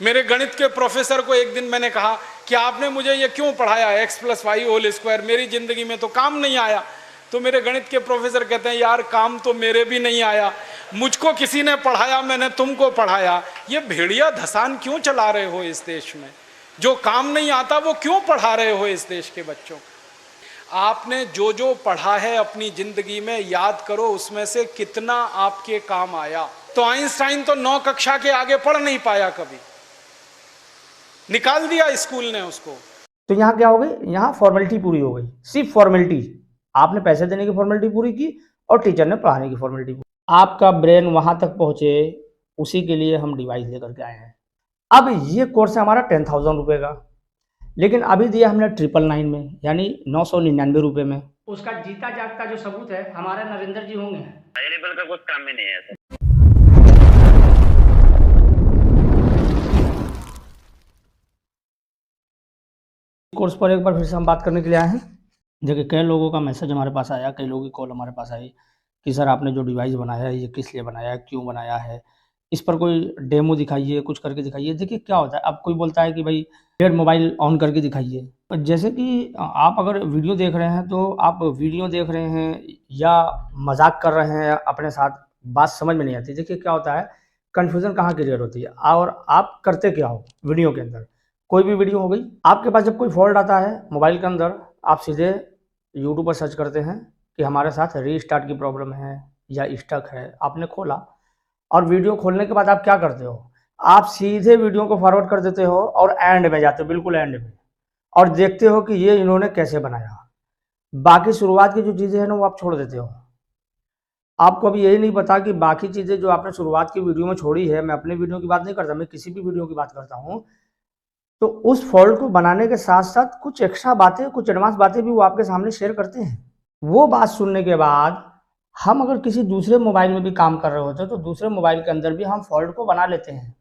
मेरे गणित के प्रोफेसर को एक दिन मैंने कहा कि आपने मुझे ये क्यों पढ़ाया x+y² मेरी जिंदगी में तो काम नहीं आया। तो मेरे गणित के प्रोफेसर कहते हैं यार काम तो मेरे भी नहीं आया, मुझको किसी ने पढ़ाया, मैंने तुमको पढ़ाया। ये भेड़िया धसान क्यों चला रहे हो इस देश में? जो काम नहीं आता वो क्यों पढ़ा रहे हो इस देश के बच्चों को? आपने जो जो पढ़ा है अपनी जिंदगी में याद करो उसमें से कितना आपके काम आया। तो आइंस्टाइन तो 9 कक्षा के आगे पढ़ नहीं पाया, कभी निकाल दिया स्कूल ने उसको। तो यहाँ क्या हो गई, यहाँ फॉर्मेलिटी पूरी हो गई, सिर्फ फॉर्मेलिटी। आपने पैसे देने की फॉर्मेलिटी पूरी की और टीचर ने पढ़ाने की फॉर्मेलिटी पूरी। आपका ब्रेन वहां तक पहुंचे उसी के लिए हम डिवाइस लेकर के आए हैं। अब ये कोर्स है हमारा 10,000 रुपये का, लेकिन अभी दिया हमने 999 में, यानी 999 रुपये में। उसका जीता जागता जो सबूत है हमारे नरेंद्र जी होंगे। लेवल का कुछ काम ही नहीं है। कोर्स पर एक बार फिर से हम बात करने के लिए आए हैं। देखिए, कई लोगों का मैसेज हमारे पास आया, कई लोगों की कॉल हमारे पास आई कि सर आपने जो डिवाइस बनाया है ये किस लिए बनाया है, क्यों बनाया है, इस पर कोई डेमो दिखाइए, कुछ करके दिखाइए। देखिए क्या होता है, अब कोई बोलता है कि भाई फिर मोबाइल ऑन करके दिखाइए। जैसे कि आप अगर वीडियो देख रहे हैं तो आप वीडियो देख रहे हैं या मजाक कर रहे हैं अपने साथ, बात समझ में नहीं आती। देखिए क्या होता है, कन्फ्यूज़न कहाँ क्लियर होती है और आप करते क्या हो वीडियो के अंदर। कोई भी वीडियो हो गई, आपके पास जब कोई फॉल्ट आता है मोबाइल के अंदर, आप सीधे यूट्यूब पर सर्च करते हैं कि हमारे साथ रीस्टार्ट की प्रॉब्लम है या स्टक है। आपने खोला और वीडियो खोलने के बाद आप क्या करते हो, आप सीधे वीडियो को फॉरवर्ड कर देते हो और एंड में जाते हो, बिल्कुल एंड में, और देखते हो कि ये इन्होंने कैसे बनाया। बाकी शुरुआत की जो चीज़ें हैं ना वो आप छोड़ देते हो। आपको अभी यही नहीं पता कि बाकी चीज़ें जो आपने शुरुआत की वीडियो में छोड़ी है, मैं अपने वीडियो की बात नहीं करता, मैं किसी भी वीडियो की बात करता हूँ, तो उस फॉल्ट को बनाने के साथ साथ कुछ एक्स्ट्रा बातें, कुछ एडवांस बातें भी वो आपके सामने शेयर करते हैं। वो बात सुनने के बाद हम अगर किसी दूसरे मोबाइल में भी काम कर रहे होते हैं तो दूसरे मोबाइल के अंदर भी हम फॉल्ट को बना लेते हैं।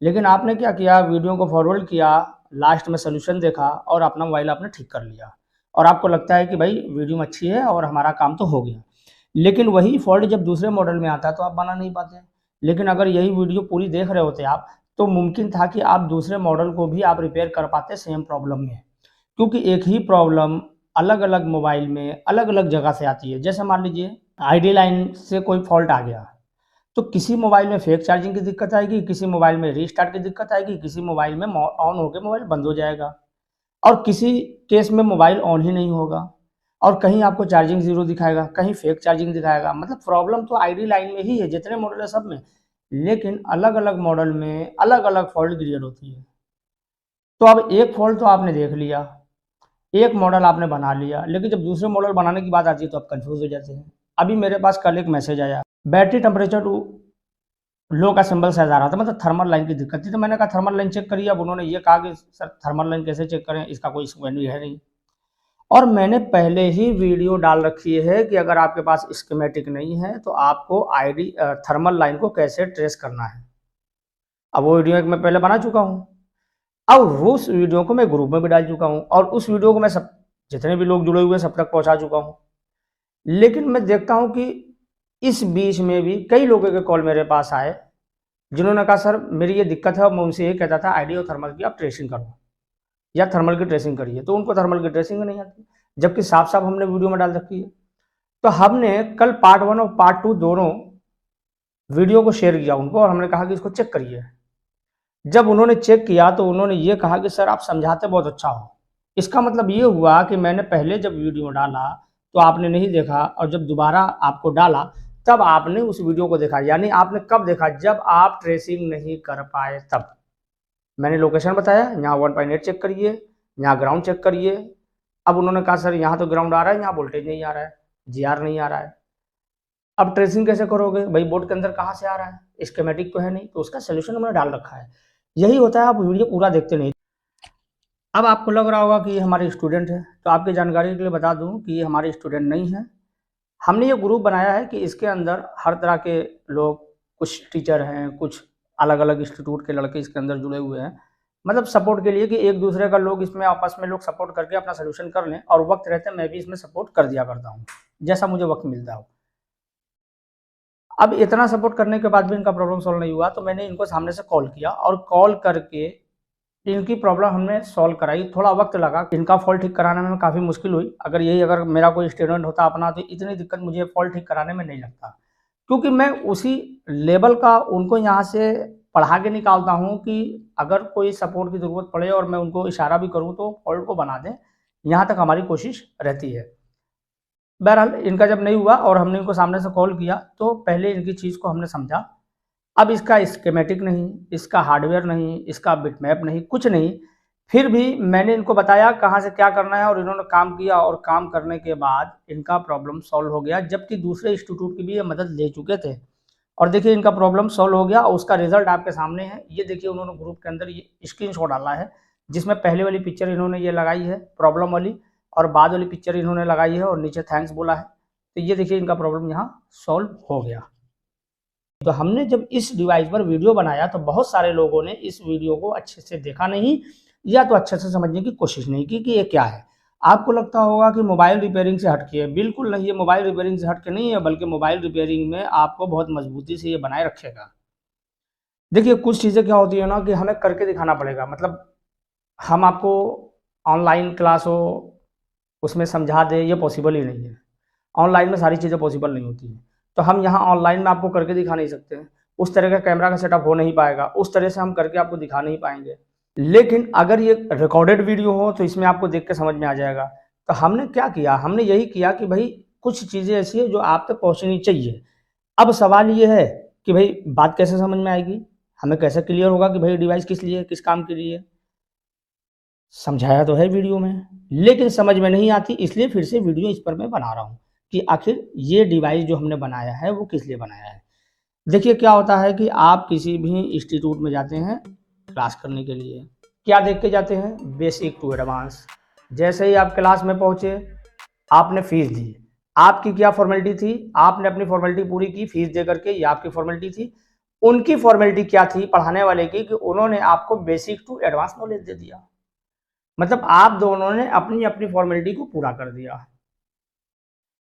लेकिन आपने क्या किया, वीडियो को फॉरवर्ड किया, लास्ट में सोल्यूशन देखा और अपना मोबाइल आपने ठीक कर लिया, और आपको लगता है कि भाई वीडियो में अच्छी है और हमारा काम तो हो गया। लेकिन वही फॉल्ट जब दूसरे मॉडल में आता है तो आप बना नहीं पाते। लेकिन अगर यही वीडियो पूरी देख रहे होते आप तो मुमकिन था कि आप दूसरे मॉडल को भी आप रिपेयर कर पाते सेम प्रॉब्लम में, क्योंकि एक ही प्रॉब्लम अलग अलग मोबाइल में अलग अलग जगह से आती है। जैसे मान लीजिए आईडी लाइन से कोई फॉल्ट आ गया तो किसी मोबाइल में फेक चार्जिंग की दिक्कत आएगी, किसी मोबाइल में रीस्टार्ट की दिक्कत आएगी, किसी मोबाइल में ऑन होकर मोबाइल बंद हो जाएगा, और किसी केस में मोबाइल ऑन ही नहीं होगा, और कहीं आपको चार्जिंग जीरो दिखाएगा, कहीं फेक चार्जिंग दिखाएगा। मतलब प्रॉब्लम तो आईडी लाइन में ही है, जितने मॉडल है सब में, लेकिन अलग अलग मॉडल में अलग अलग फॉल्ट क्रिएट होती है। तो अब एक फॉल्ट तो आपने देख लिया, एक मॉडल आपने बना लिया, लेकिन जब दूसरे मॉडल बनाने की बात आती है तो आप कंफ्यूज हो जाते हैं। अभी मेरे पास कल एक मैसेज आया, बैटरी टेम्परेचर टू लो का सिंबल शायद आ रहा था, मतलब थर्मल लाइन की दिक्कत थी। तो मैंने कहा थर्मल लाइन चेक करिए। अब उन्होंने ये कहा कि सर थर्मल लाइन कैसे चेक करें, इसका कोई वेन्यू है नहीं। और मैंने पहले ही वीडियो डाल रखी है कि अगर आपके पास स्कीमेटिक नहीं है तो आपको आईडी थर्मल लाइन को कैसे ट्रेस करना है। अब वो वीडियो एक मैं पहले बना चुका हूँ, अब उस वीडियो को मैं ग्रुप में भी डाल चुका हूँ, और उस वीडियो को मैं सब जितने भी लोग जुड़े हुए हैं सब तक पहुँचा चुका हूँ। लेकिन मैं देखता हूँ कि इस बीच में भी कई लोगों के कॉल मेरे पास आए जिन्होंने कहा सर मेरी ये दिक्कत है, और मैं उनसे ये कहता था आईडी और थर्मल की आप ट्रेसिंग करो या थर्मल की ट्रेसिंग करिए, तो उनको थर्मल की ट्रेसिंग नहीं आती, जबकि साफ साफ हमने वीडियो में डाल रखी है। तो हमने कल पार्ट 1 और पार्ट 2 दोनों वीडियो को शेयर किया उनको, और हमने कहा कि इसको चेक करिए। जब उन्होंने चेक किया तो उन्होंने ये कहा कि सर आप समझाते बहुत अच्छा हो। इसका मतलब ये हुआ कि मैंने पहले जब वीडियो डाला तो आपने नहीं देखा, और जब दोबारा आपको डाला तब आपने उस वीडियो को देखा। यानी आपने कब देखा, जब आप ट्रेसिंग नहीं कर पाए तब। मैंने लोकेशन बताया, यहाँ 1.8 चेक करिए, यहाँ ग्राउंड चेक करिए। अब उन्होंने कहा सर यहाँ तो ग्राउंड आ रहा है, यहाँ वोल्टेज नहीं आ रहा है, जीआर नहीं आ रहा है। अब ट्रेसिंग कैसे करोगे भाई, बोर्ड के अंदर कहाँ से आ रहा है, स्कीमेटिक तो है नहीं। तो उसका सोल्यूशन हमने डाल रखा है। यही होता है, आप वीडियो पूरा देखते नहीं। अब आपको लग रहा होगा कि ये हमारे स्टूडेंट है, तो आपकी जानकारी के लिए बता दूं कि ये हमारे स्टूडेंट नहीं है। हमने ये ग्रुप बनाया है कि इसके अंदर हर तरह के लोग, कुछ टीचर हैं, कुछ अलग अलग इंस्टीट्यूट के लड़के इसके अंदर जुड़े हुए हैं, मतलब सपोर्ट के लिए, कि एक दूसरे का लोग इसमें आपस में लोग सपोर्ट करके अपना सोल्यूशन कर लें। और वक्त रहते मैं भी इसमें सपोर्ट कर दिया करता हूँ जैसा मुझे वक्त मिलता हो। अब इतना सपोर्ट करने के बाद भी इनका प्रॉब्लम सॉल्व नहीं हुआ, तो मैंने इनको सामने से कॉल किया और कॉल करके इनकी प्रॉब्लम हमने सॉल्व कराई। थोड़ा वक्त लगा, इनका फॉल्ट ठीक कराने में काफ़ी मुश्किल हुई। अगर मेरा कोई स्टूडेंट होता अपना, तो इतनी दिक्कत मुझे फॉल्ट ठीक कराने में नहीं लगता, क्योंकि मैं उसी लेवल का उनको यहाँ से पढ़ा के निकालता हूँ कि अगर कोई सपोर्ट की ज़रूरत पड़े और मैं उनको इशारा भी करूँ तो फॉल्ट को बना दें, यहाँ तक हमारी कोशिश रहती है। बहरहाल इनका जब नहीं हुआ और हमने इनको सामने से कॉल किया, तो पहले इनकी चीज़ को हमने समझा। अब इसका स्कीमेटिक नहीं, इसका हार्डवेयर नहीं, इसका बिटमैप नहीं, कुछ नहीं, फिर भी मैंने इनको बताया कहाँ से क्या करना है और इन्होंने काम किया और काम करने के बाद इनका प्रॉब्लम सॉल्व हो गया, जबकि दूसरे इंस्टीट्यूट की भी ये मदद ले चुके थे। और देखिए इनका प्रॉब्लम सॉल्व हो गया और उसका रिजल्ट आपके सामने है। ये देखिए उन्होंने ग्रुप के अंदर ये स्क्रीनशॉट डाला है, जिसमें पहले वाली पिक्चर इन्होंने ये लगाई है प्रॉब्लम वाली, और बाद वाली पिक्चर इन्होंने लगाई है और नीचे थैंक्स बोला है। तो ये देखिए इनका प्रॉब्लम यहाँ सॉल्व हो गया। तो हमने जब इस डिवाइस पर वीडियो बनाया तो बहुत सारे लोगों ने इस वीडियो को अच्छे से देखा नहीं, या तो अच्छे से समझने की कोशिश नहीं की कि ये क्या है। आपको लगता होगा कि मोबाइल रिपेयरिंग से हटके है, बिल्कुल नहीं, ये मोबाइल रिपेयरिंग से हटके नहीं है, बल्कि मोबाइल रिपेयरिंग में आपको बहुत मजबूती से ये बनाए रखेगा। देखिए कुछ चीज़ें क्या होती है ना, कि हमें करके दिखाना पड़ेगा। मतलब हम आपको ऑनलाइन क्लास हो उसमें समझा दे, ये पॉसिबल ही नहीं है। ऑनलाइन में सारी चीज़ें पॉसिबल नहीं होती हैं, तो हम यहाँ ऑनलाइन में आपको करके दिखा नहीं सकते हैं। उस तरह का कैमरा का सेटअप हो नहीं पाएगा, उस तरह से हम करके आपको दिखा नहीं पाएंगे। लेकिन अगर ये रिकॉर्डेड वीडियो हो तो इसमें आपको देख के समझ में आ जाएगा। तो हमने क्या किया, हमने यही किया कि भाई कुछ चीज़ें ऐसी है जो आप तक पहुँचनी चाहिए। अब सवाल ये है कि भाई बात कैसे समझ में आएगी, हमें कैसे क्लियर होगा कि भाई डिवाइस किस लिए, किस काम के लिए। समझाया तो है वीडियो में, लेकिन समझ में नहीं आती, इसलिए फिर से वीडियो इस पर मैं बना रहा हूँ कि आखिर ये डिवाइस जो हमने बनाया है वो किस लिए बनाया है। देखिए क्या होता है कि आप किसी भी इंस्टीट्यूट में जाते हैं क्लास करने के लिए, क्या देख के जाते हैं, बेसिक टू एडवांस। जैसे ही आप क्लास में पहुँचे, आपने फीस दी, आपकी क्या फॉर्मेलिटी थी, आपने अपनी फॉर्मेलिटी पूरी की फीस दे करके, ये आपकी फॉर्मेलिटी थी। उनकी फॉर्मेलिटी क्या थी पढ़ाने वाले की, कि उन्होंने आपको बेसिक टू एडवांस नॉलेज दे दिया। मतलब आप दोनों ने अपनी अपनी फॉर्मेलिटी को पूरा कर दिया।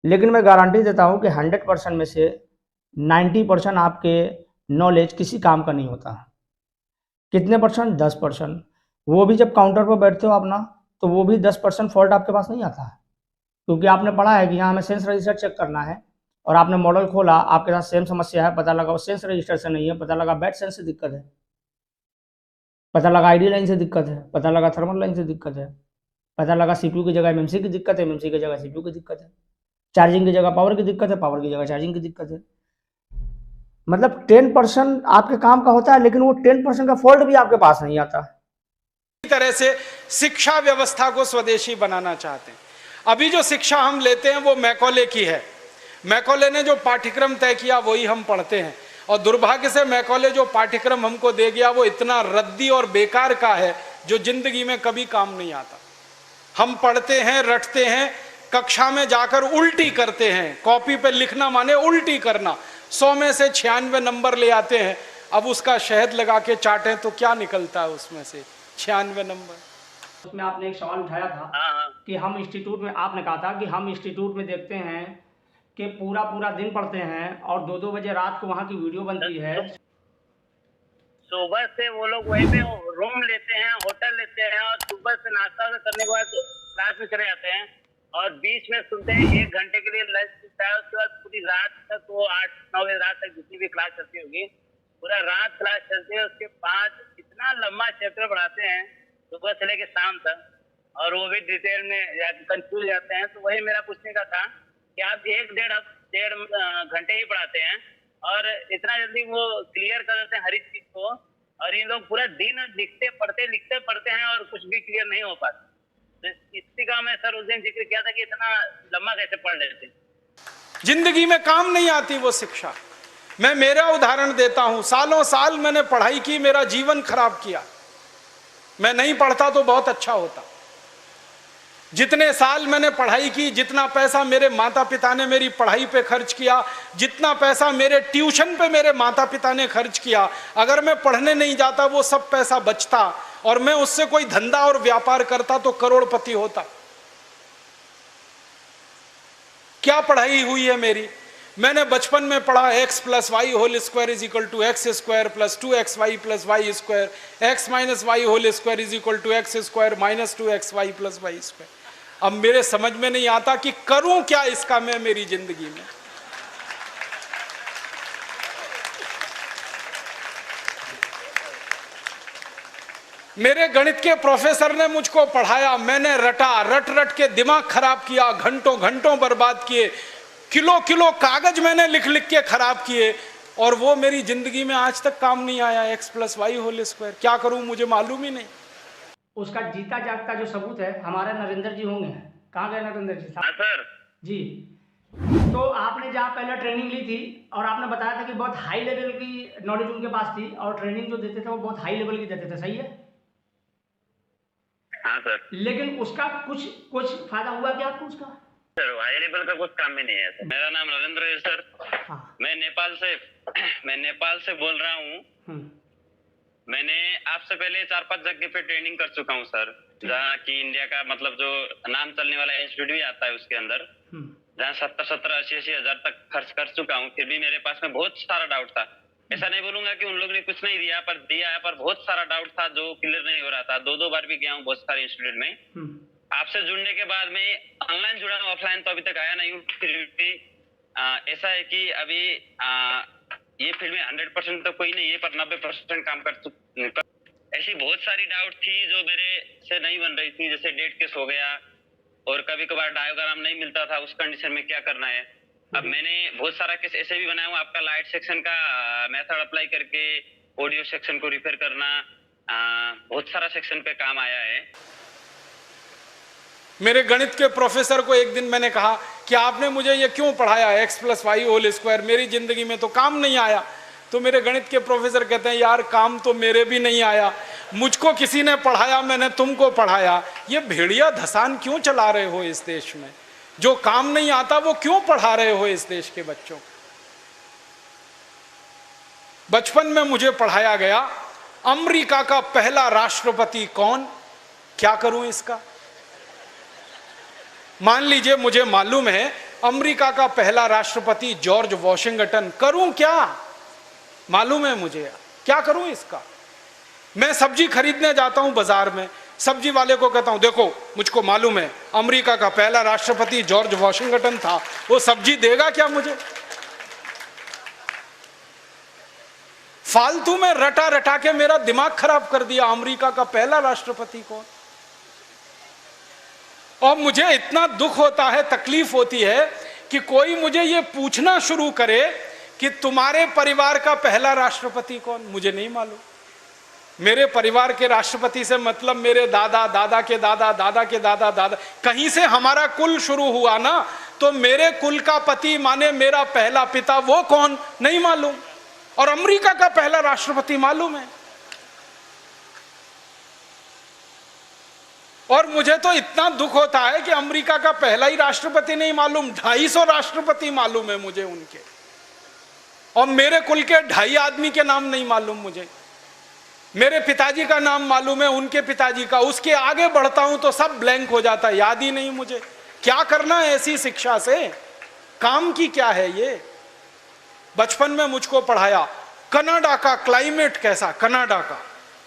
लेकिन मैं गारंटी देता हूं कि 100% में से 90% आपके नॉलेज किसी काम का नहीं होता। कितने परसेंट? 10%। वो भी जब काउंटर पर बैठते हो आप ना, तो वो भी 10% फॉल्ट आपके पास नहीं आता है, क्योंकि आपने पढ़ा है कि यहाँ हमें सेंस रजिस्टर चेक करना है, और आपने मॉडल खोला, आपके साथ सेम समस्या है, पता लगा वो सेंस रजिस्टर से नहीं है, पता लगा बैट सेंस से दिक्कत है, पता लगा आईडी लाइन से दिक्कत है, पता लगा थर्मल लाइन से दिक्कत है, पता लगा सीपीयू की जगह एमएमसी की दिक्कत है, एमएमसी की जगह सीपीयू की दिक्कत है, चार्जिंग की जगह पावर की दिक्कत है, पावर की जगह चार्जिंग की दिक्कत है। मतलब 10% आपके काम का होता है, लेकिन वो 10% का फॉल्ट भी आपके पास नहीं आता। इसी तरह से शिक्षा व्यवस्था को स्वदेशी बनाना चाहते हैं। अभी जो शिक्षा हम लेते हैं वो मैकॉले की है। मैकॉले ने जो पाठ्यक्रम तय किया वही हम पढ़ते हैं, और दुर्भाग्य से मैकॉले जो पाठ्यक्रम हमको दे गया वो इतना रद्दी और बेकार का है जो जिंदगी में कभी काम नहीं आता। हम पढ़ते हैं, रटते हैं, कक्षा में जाकर उल्टी करते हैं। कॉपी पे लिखना माने उल्टी करना। 100 में से 96 नंबर ले आते हैं। अब उसका शहद लगा के चाटें तो क्या निकलता है उसमें से? 96 नंबर। उसमें आपने एक सवाल उठाया था कि हम इंस्टीट्यूट में, आपने कहा था कि हम इंस्टीट्यूट में देखते हैं कि पूरा पूरा दिन पढ़ते हैं और 2-2 बजे रात को वहाँ की वीडियो बनती है। सुबह से वो लोग वहीं पे रूम लेते हैं, होटल लेते हैं, और सुबह से नाश्ता करने के बाद क्लास में चले जाते हैं, और बीच में सुनते हैं 1 घंटे के लिए लंच मिलता है। उसके बाद पूरी रात तक वो 8-9 बजे रात तक जितनी भी क्लास चलती होगी, पूरा रात क्लास चलती है। उसके बाद इतना लंबा चैप्टर पढ़ाते हैं सुबह से लेकर शाम तक, और वो भी डिटेल में कंफ्यूज जाते हैं। तो वही मेरा पूछने का था कि आप 1-1.5 घंटे ही पढ़ाते हैं और इतना जल्दी वो क्लियर कर देते हैं हर एक चीज को, और इन लोग पूरा दिन लिखते पढ़ते हैं और कुछ भी क्लियर नहीं हो पाता। तो इसी का मैं सर उस दिन जिक्र किया था कि इतना लंबा कैसे पढ़ लेते हैं। जिंदगी में काम नहीं आती वो शिक्षा। मैं मेरा उदाहरण देता हूं, सालों साल मैंने पढ़ाई की, मेरा जीवन खराब किया। मैं नहीं पढ़ता तो बहुत अच्छा होता। जितने साल मैंने पढ़ाई की, जितना पैसा मेरे माता पिता ने मेरी पढ़ाई पे खर्च किया, जितना पैसा मेरे ट्यूशन पे मेरे माता पिता ने खर्च किया, अगर मैं पढ़ने नहीं जाता वो सब पैसा बचता और मैं उससे कोई धंधा और व्यापार करता तो करोड़पति होता। क्या पढ़ाई हुई है मेरी? मैंने बचपन में पढ़ा x plus Y whole square is equal to X square plus 2xy plus Y square, x minus Y whole square is equal to X square minus 2xy plus Y square. अब मेरे समझ में नहीं आता कि करूं क्या इसका मैं मेरी जिंदगी में। मेरे गणित के प्रोफेसर ने मुझको पढ़ाया, मैंने रट रट के दिमाग खराब किया, घंटों घंटों बर्बाद किए, किलो किलो कागज मैंने लिख लिख के खराब किए, और वो मेरी जिंदगी में आज तक काम नहीं आया। x plus Y whole square क्या करूं मुझे मालूम ही नहीं। उसका जीता जागता जो सबूत है हमारे नरेंद्र जी होंगे। कहाँ गए नरेंद्र जी? हाँ सर जी, तो आपने जहाँ पहले ट्रेनिंग ली थी और आपने बताया था कि बहुत हाई लेवल की नॉलेज उनके पास थी और ट्रेनिंग जो देते थे वो बहुत हाई लेवल की देते थे, सही है? हाँ सर। लेकिन उसका कुछ फायदा हुआ क्या आपको उसका? सर हाई लेवल का कुछ काम ही नहीं है सर। मेरा नाम नरेंद्र है सर। हाँ। मैं नेपाल से बोल रहा हूँ। मैंने आपसे पहले 4-5 जगह पे ट्रेनिंग कर चुका हूँ सर, जहाँ की इंडिया का मतलब जो नाम चलने वाला इंस्टीट्यूट भी आता है उसके अंदर, जहाँ 70-80 हजार तक खर्च कर चुका हूँ। फिर भी मेरे पास में बहुत सारा डाउट था। ऐसा नहीं बोलूंगा कि उन लोगों ने कुछ नहीं दिया, पर बहुत सारा डाउट था जो क्लियर नहीं हो रहा था। 2 बार भी गया हूँ बहुत सारे इंस्टीट्यूट में। आपसे जुड़ने के बाद में ऑनलाइन जुड़ा हूँ, ऑफलाइन तो अभी तक आया नहीं हूँ। फिर भी ऐसा है कि अभी ये फील्ड में 100% तो कोई नहीं है, पर 90% काम कर चुका। ऐसी बहुत सारी डाउट थी जो मेरे से नहीं बन रही थी, जैसे डेट केस हो गया, और कभी कभार डायग्राम नहीं मिलता था, उस कंडीशन में क्या करना है। अब मैंने बहुत सारा केस ऐसे भी बनाया हूँ। आपका लाइट सेक्शन का मेथड अप्लाई करके ऑडियो सेक्शन को रिपेयर करना, बहुत सारा सेक्शन पे काम आया है। मेरे गणित के प्रोफेसर को एक दिन मैंने कहा कि आपने मुझे ये क्यों पढ़ाया x plus Y whole square, मेरी जिंदगी में तो काम नहीं आया। तो मेरे गणित के प्रोफेसर कहते हैं यार काम तो मेरे भी नहीं आया, मुझको किसी ने पढ़ाया, मैंने तुमको पढ़ाया। ये भेड़िया धसान क्यों चला रहे हो इस देश में? जो काम नहीं आता वो क्यों पढ़ा रहे हो इस देश के बच्चों? बचपन में मुझे पढ़ाया गया अमेरिका का पहला राष्ट्रपति कौन, क्या करूं इसका? मान लीजिए मुझे मालूम है अमेरिका का पहला राष्ट्रपति जॉर्ज वॉशिंगटन, करूं क्या? मालूम है मुझे, क्या करूं इसका? मैं सब्जी खरीदने जाता हूं बाजार में, सब्जी वाले को कहता हूं देखो मुझको मालूम है अमेरिका का पहला राष्ट्रपति जॉर्ज वॉशिंगटन था, वो सब्जी देगा क्या मुझे? फालतू में रटा रटा के मेरा दिमाग खराब कर दिया। अमेरिका का पहला राष्ट्रपति कौन? और मुझे इतना दुख होता है, तकलीफ होती है कि कोई मुझे ये पूछना शुरू करे कि तुम्हारे परिवार का पहला राष्ट्रपति कौन? मुझे नहीं मालूम। मेरे परिवार के राष्ट्रपति से मतलब मेरे दादा, दादा के दादा, दादा के दादा, दादा, कहीं से हमारा कुल शुरू हुआ ना, तो मेरे कुल का पति माने मेरा पहला पिता, वो कौन? नहीं मालूम। और अमेरिका का पहला राष्ट्रपति मालूम है। और मुझे तो इतना दुख होता है कि अमेरिका का पहला ही राष्ट्रपति नहीं मालूम, 250 राष्ट्रपति मालूम है मुझे उनके, और मेरे कुल के 2.5 आदमी के नाम नहीं मालूम मुझे। मेरे पिताजी का नाम मालूम है, उनके पिताजी का, उसके आगे बढ़ता हूं तो सब ब्लैंक हो जाता है, याद ही नहीं मुझे। क्या करना है ऐसी शिक्षा से? काम की क्या है ये? बचपन में मुझको पढ़ाया कनाडा का क्लाइमेट कैसा, कनाडा का,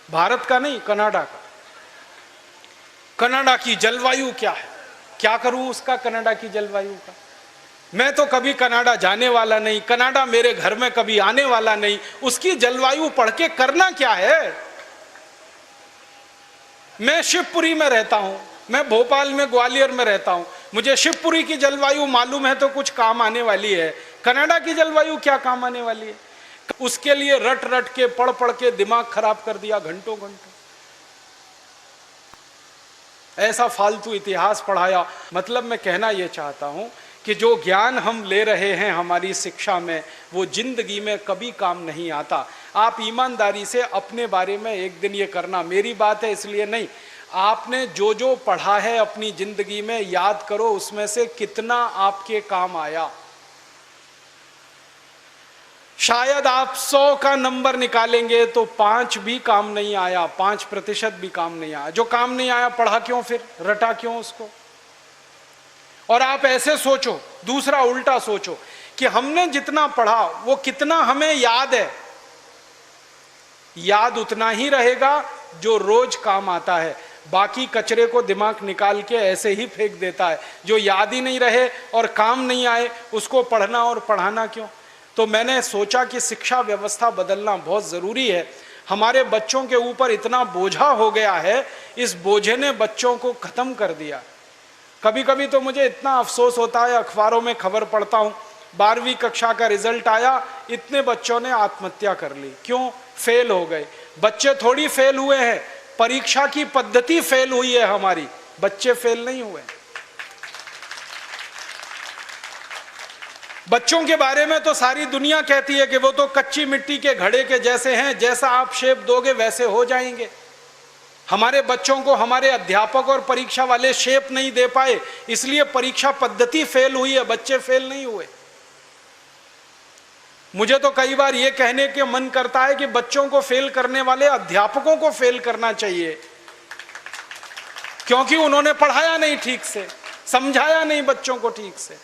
भारत का नहीं, कनाडा का। कनाडा की जलवायु क्या है, क्या करूं उसका कनाडा की जलवायु का? मैं तो कभी कनाडा जाने वाला नहीं, कनाडा मेरे घर में कभी आने वाला नहीं, उसकी जलवायु पढ़ के करना क्या है? मैं शिवपुरी में रहता हूं, मैं भोपाल में, ग्वालियर में रहता हूं, मुझे शिवपुरी की जलवायु मालूम है तो कुछ काम आने वाली है। कनाडा की जलवायु क्या काम आने वाली है? उसके लिए रट रट के पढ़ पढ़ के दिमाग खराब कर दिया घंटों घंटों। ऐसा फालतू इतिहास पढ़ाया। मतलब मैं कहना यह चाहता हूं कि जो ज्ञान हम ले रहे हैं हमारी शिक्षा में, वो जिंदगी में कभी काम नहीं आता। आप ईमानदारी से अपने बारे में एक दिन ये करना, मेरी बात है इसलिए नहीं, आपने जो जो पढ़ा है अपनी जिंदगी में याद करो, उसमें से कितना आपके काम आया। शायद आप 100 का नंबर निकालेंगे तो 5 भी काम नहीं आया, 5% भी काम नहीं आया। जो काम नहीं आया पढ़ा क्यों, फिर रटा क्यों उसको? और आप ऐसे सोचो, दूसरा उल्टा सोचो कि हमने जितना पढ़ा वो कितना हमें याद है। याद उतना ही रहेगा जो रोज काम आता है, बाकी कचरे को दिमाग निकाल के ऐसे ही फेंक देता है। जो याद ही नहीं रहे और काम नहीं आए उसको पढ़ना और पढ़ाना क्यों। तो मैंने सोचा कि शिक्षा व्यवस्था बदलना बहुत ज़रूरी है। हमारे बच्चों के ऊपर इतना बोझा हो गया है, इस बोझे ने बच्चों को ख़त्म कर दिया। कभी कभी तो मुझे इतना अफसोस होता है, अखबारों में खबर पढ़ता हूँ 12वीं कक्षा का रिजल्ट आया, इतने बच्चों ने आत्महत्या कर ली। क्यों? फेल हो गए। बच्चे थोड़ी फेल हुए हैं, परीक्षा की पद्धति फेल हुई है हमारी, बच्चे फेल नहीं हुए। बच्चों के बारे में तो सारी दुनिया कहती है कि वो तो कच्ची मिट्टी के घड़े के जैसे हैं, जैसा आप शेप दोगे वैसे हो जाएंगे। हमारे बच्चों को हमारे अध्यापक और परीक्षा वाले शेप नहीं दे पाए, इसलिए परीक्षा पद्धति फेल हुई है, बच्चे फेल नहीं हुए। मुझे तो कई बार यह कहने के मन करता है कि बच्चों को फेल करने वाले अध्यापकों को फेल करना चाहिए, क्योंकि उन्होंने पढ़ाया नहीं ठीक से, समझाया नहीं बच्चों को ठीक से।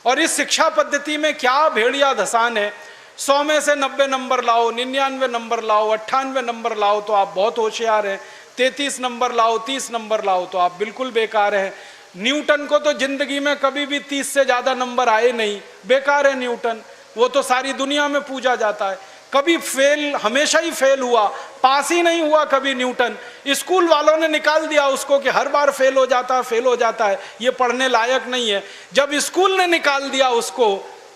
और इस शिक्षा पद्धति में क्या भेड़िया धसान है। 100 में से 90 नंबर लाओ, 99 नंबर लाओ, 98 नंबर लाओ तो आप बहुत होशियार हैं, 33 नंबर लाओ, 30 नंबर लाओ तो आप बिल्कुल बेकार हैं। न्यूटन को तो जिंदगी में कभी भी 30 से ज्यादा नंबर आए नहीं, बेकार है न्यूटन, वो तो सारी दुनिया में पूजा जाता है। कभी फेल, हमेशा ही फेल हुआ, पास ही नहीं हुआ कभी न्यूटन। स्कूल वालों ने निकाल दिया उसको कि हर बार फेल हो जाता है, फेल हो जाता है, ये पढ़ने लायक नहीं है। जब स्कूल ने निकाल दिया उसको,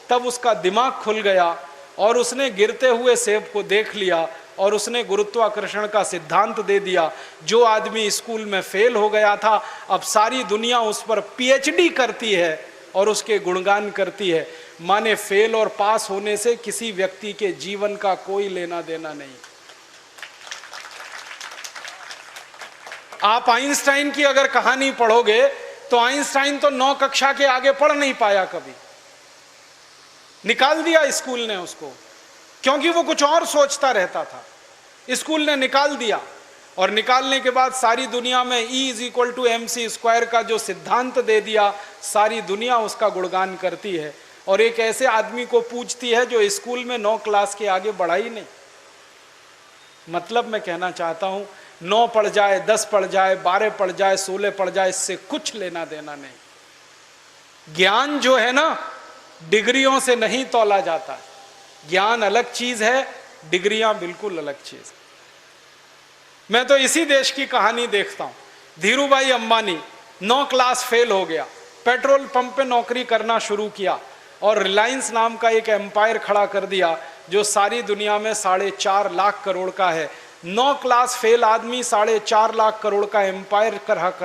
तब उसका दिमाग खुल गया और उसने गिरते हुए सेब को देख लिया और उसने गुरुत्वाकर्षण का सिद्धांत दे दिया। जो आदमी स्कूल में फेल हो गया था, अब सारी दुनिया उस पर पीएचडी करती है और उसके गुणगान करती है। माने फेल और पास होने से किसी व्यक्ति के जीवन का कोई लेना देना नहीं। आप आइंस्टाइन की अगर कहानी पढ़ोगे तो आइंस्टाइन तो 9 कक्षा के आगे पढ़ नहीं पाया कभी, निकाल दिया स्कूल ने उसको, क्योंकि वो कुछ और सोचता रहता था। स्कूल ने निकाल दिया और निकालने के बाद सारी दुनिया में E=mc² का जो सिद्धांत दे दिया, सारी दुनिया उसका गुणगान करती है और एक ऐसे आदमी को पूछती है जो स्कूल में 9 क्लास के आगे बढ़ा ही नहीं। मतलब मैं कहना चाहता हूं, 9 पढ़ जाए, 10 पढ़ जाए, 12 पढ़ जाए, 16 पढ़ जाए, इससे कुछ लेना देना नहीं। ज्ञान जो है ना, डिग्रियों से नहीं तौला जाता। ज्ञान अलग चीज है, डिग्रियां बिल्कुल अलग चीज। मैं तो इसी देश की कहानी देखता हूं। धीरूभाई अंबानी 9 क्लास फेल हो गया, पेट्रोल पंप पे नौकरी करना शुरू किया और रिलायंस नाम का एक एम्पायर खड़ा कर दिया जो सारी दुनिया में 4.5 लाख करोड़ का है। 9 क्लास फेल आदमी 4.5 लाख करोड़ का एम्पायर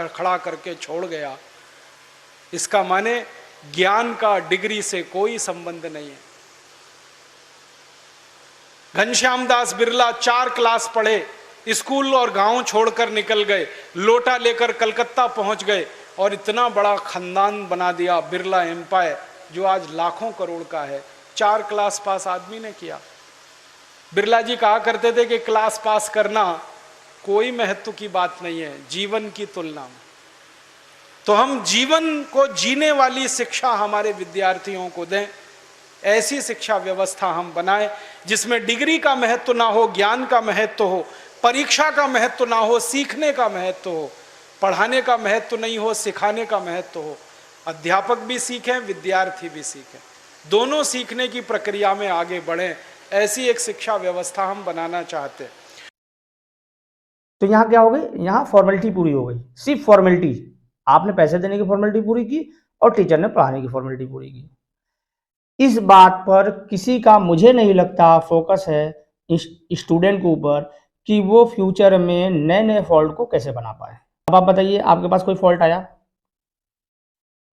खड़ा करके छोड़ गया। इसका माने ज्ञान का डिग्री से कोई संबंध नहीं है। घनश्याम दास बिरला 4 क्लास पढ़े, स्कूल और गांव छोड़कर निकल गए, लोटा लेकर कलकत्ता पहुंच गए और इतना बड़ा खानदान बना दिया, बिरला एम्पायर, जो आज लाखों करोड़ का है। 4 क्लास पास आदमी ने किया। बिरला जी कहा करते थे कि क्लास पास करना कोई महत्व की बात नहीं है जीवन की तुलना में। तो हम जीवन को जीने वाली शिक्षा हमारे विद्यार्थियों को दें, ऐसी शिक्षा व्यवस्था हम बनाएं जिसमें डिग्री का महत्व ना हो, ज्ञान का महत्व हो, परीक्षा का महत्व ना हो, सीखने का महत्व हो। पढ़ाने का महत्व नहीं हो, सिखाने का महत्व हो। अध्यापक भी सीखें, विद्यार्थी भी सीखें, दोनों सीखने की प्रक्रिया में आगे बढ़ें। ऐसी एक शिक्षा व्यवस्था हम बनाना चाहते हैं। तो यहाँ क्या हो गई, यहाँ फॉर्मेलिटी पूरी हो गई, सिर्फ फॉर्मेलिटी। आपने पैसे देने की फॉर्मेलिटी पूरी की और टीचर ने पढ़ाने की फॉर्मेलिटी पूरी की। इस बात पर किसी का मुझे नहीं लगता फोकस है स्टूडेंट के ऊपर कि वो फ्यूचर में नए नए फॉल्ट को कैसे बना पाए। अब आप बताइए, आपके पास कोई फॉल्ट आया,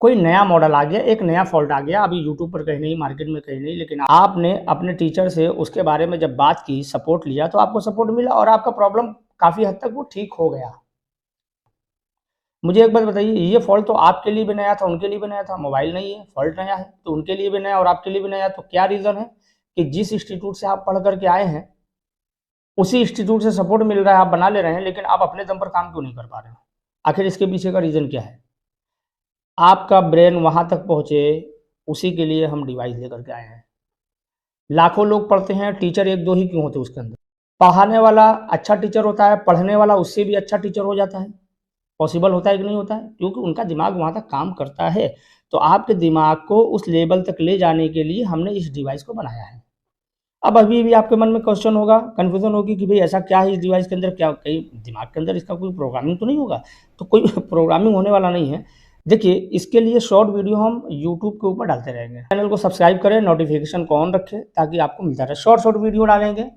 कोई नया मॉडल आ गया, एक नया फॉल्ट आ गया, अभी यूट्यूब पर कहीं नहीं, मार्केट में कहीं नहीं, लेकिन आपने अपने टीचर से उसके बारे में जब बात की, सपोर्ट लिया, तो आपको सपोर्ट मिला और आपका प्रॉब्लम काफ़ी हद तक वो ठीक हो गया। मुझे एक बात बताइए, ये फॉल्ट तो आपके लिए भी नया था, उनके लिए भी नया था। मोबाइल नहीं है, फॉल्ट नया है, तो उनके लिए भी नया और आपके लिए भी नया। तो क्या रीज़न है कि जिस इंस्टीट्यूट से आप पढ़ करके आए हैं उसी इंस्टीट्यूट से सपोर्ट मिल रहा है, आप बना ले रहे हैं, लेकिन आप अपने दम पर काम क्यों नहीं कर पा रहे हो? आखिर इसके पीछे का रीज़न क्या है? आपका ब्रेन वहाँ तक पहुँचे, उसी के लिए हम डिवाइस लेकर के आए हैं। लाखों लोग पढ़ते हैं, टीचर एक दो ही क्यों होते उसके अंदर? पढ़ाने वाला अच्छा टीचर होता है, पढ़ने वाला उससे भी अच्छा टीचर हो जाता है। पॉसिबल होता है कि नहीं होता है? क्योंकि उनका दिमाग वहाँ तक काम करता है। तो आपके दिमाग को उस लेवल तक ले जाने के लिए हमने इस डिवाइस को बनाया है। अब अभी भी आपके मन में क्वेश्चन होगा, कन्फ्यूज़न होगी कि भई ऐसा क्या है इस डिवाइस के अंदर, क्या कहीं दिमाग के अंदर इसका कोई प्रोग्रामिंग तो नहीं होगा? तो कोई प्रोग्रामिंग होने वाला नहीं है। देखिए, इसके लिए शॉर्ट वीडियो हम यूट्यूब के ऊपर डालते रहेंगे। चैनल को सब्सक्राइब करें, नोटिफिकेशन को ऑन रखें ताकि आपको मिलता रहे। शॉर्ट वीडियो डालेंगे।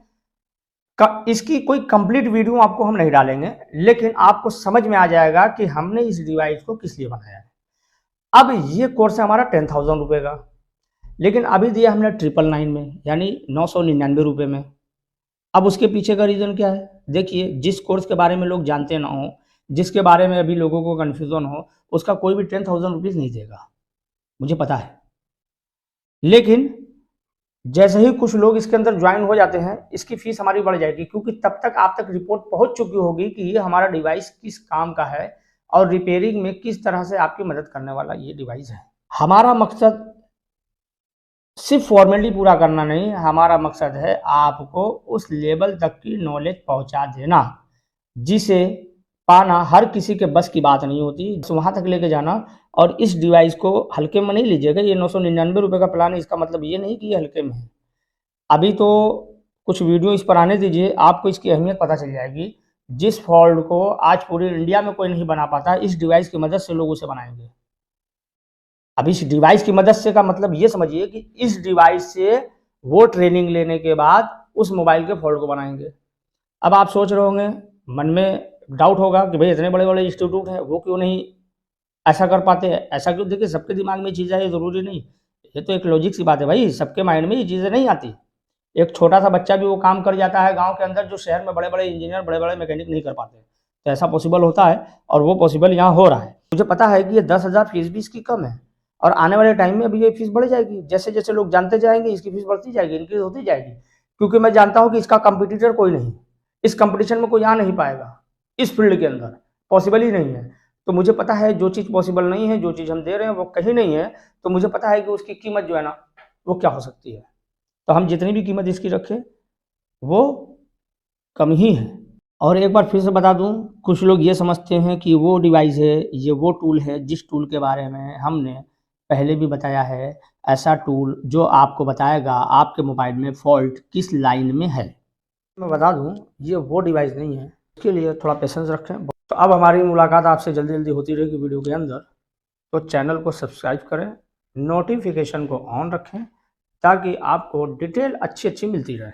इसकी कोई कंप्लीट वीडियो आपको हम नहीं डालेंगे, लेकिन आपको समझ में आ जाएगा कि हमने इस डिवाइस को किस लिए बनाया है। अब ये कोर्स है हमारा 10,000 रुपये का, लेकिन अभी दिया हमने 999 में, यानी 999 रुपये में। अब उसके पीछे का रीज़न क्या है? देखिए, जिस कोर्स के बारे में लोग जानते ना हो, जिसके बारे में अभी लोगों को कन्फ्यूज़न हो, उसका कोई भी 10,000 रुपीज़ नहीं देगा, मुझे पता है। लेकिन जैसे ही कुछ लोग इसके अंदर ज्वाइन हो जाते हैं, इसकी फीस हमारी बढ़ जाएगी, क्योंकि तब तक आप तक रिपोर्ट पहुंच चुकी होगी कि ये हमारा डिवाइस किस काम का है और रिपेयरिंग में किस तरह से आपकी मदद करने वाला ये डिवाइस है। हमारा मकसद सिर्फ फॉर्मेलिटी पूरा करना नहीं, हमारा मकसद है आपको उस लेवल तक की नॉलेज पहुंचा देना जिसे पाना हर किसी के बस की बात नहीं होती, वहाँ तक लेके जाना। और इस डिवाइस को हल्के में नहीं लीजिएगा। ये 999 रुपये का प्लान है, इसका मतलब ये नहीं कि ये हल्के में है। अभी तो कुछ वीडियो इस पर आने दीजिए, आपको इसकी अहमियत पता चल जाएगी। जिस फॉल्ट को आज पूरी इंडिया में कोई नहीं बना पाता, इस डिवाइस की मदद से लोग उसे बनाएंगे। अब इस डिवाइस की मदद से का मतलब ये समझिए कि इस डिवाइस से वो ट्रेनिंग लेने के बाद उस मोबाइल के फॉल्ट को बनाएंगे। अब आप सोच रहे होंगे, मन में डाउट होगा कि भाई इतने बड़े बड़े इंस्टीट्यूट हैं, वो क्यों नहीं ऐसा कर पाते हैं? ऐसा क्यों? देखिए, सबके दिमाग में चीज़ें है, ज़रूरी नहीं। ये तो एक लॉजिक सी बात है भाई, सबके माइंड में ये चीज़ें नहीं आती। एक छोटा सा बच्चा भी वो काम कर जाता है गाँव के अंदर, जो शहर में बड़े बड़े इंजीनियर, बड़े बड़े मैकेनिक नहीं कर पाते। तो ऐसा पॉसिबल होता है, और वो पॉसिबल यहाँ हो रहा है। मुझे पता है कि ये 10,000 फीस भी इसकी कम है, और आने वाले टाइम में अभी ये फीस बढ़ जाएगी। जैसे जैसे लोग जानते जाएंगे, इसकी फीस बढ़ती जाएगी, इंक्रीज होती जाएगी, क्योंकि मैं जानता हूँ कि इसका कंपटीटर कोई नहीं, इस कंपटीशन में कोई आ नहीं पाएगा। इस फील्ड के अंदर पॉसिबल ही नहीं है। तो मुझे पता है जो चीज़ पॉसिबल नहीं है, जो चीज़ हम दे रहे हैं वो कहीं नहीं है, तो मुझे पता है कि उसकी कीमत जो है ना, वो क्या हो सकती है। तो हम जितनी भी कीमत इसकी रखें वो कम ही है। और एक बार फिर से बता दूं, कुछ लोग ये समझते हैं कि वो डिवाइस है, ये वो टूल है जिस टूल के बारे में हमने पहले भी बताया है। ऐसा टूल जो आपको बताएगा आपके मोबाइल में फॉल्ट किस लाइन में है। मैं बता दूं, ये वो डिवाइस नहीं है। इसके लिए थोड़ा पेशेंस रखें। तो अब हमारी मुलाकात आपसे जल्दी जल्दी होती रहेगी वीडियो के अंदर। तो चैनल को सब्सक्राइब करें, नोटिफिकेशन को ऑन रखें, ताकि आपको डिटेल अच्छी अच्छी मिलती रहे।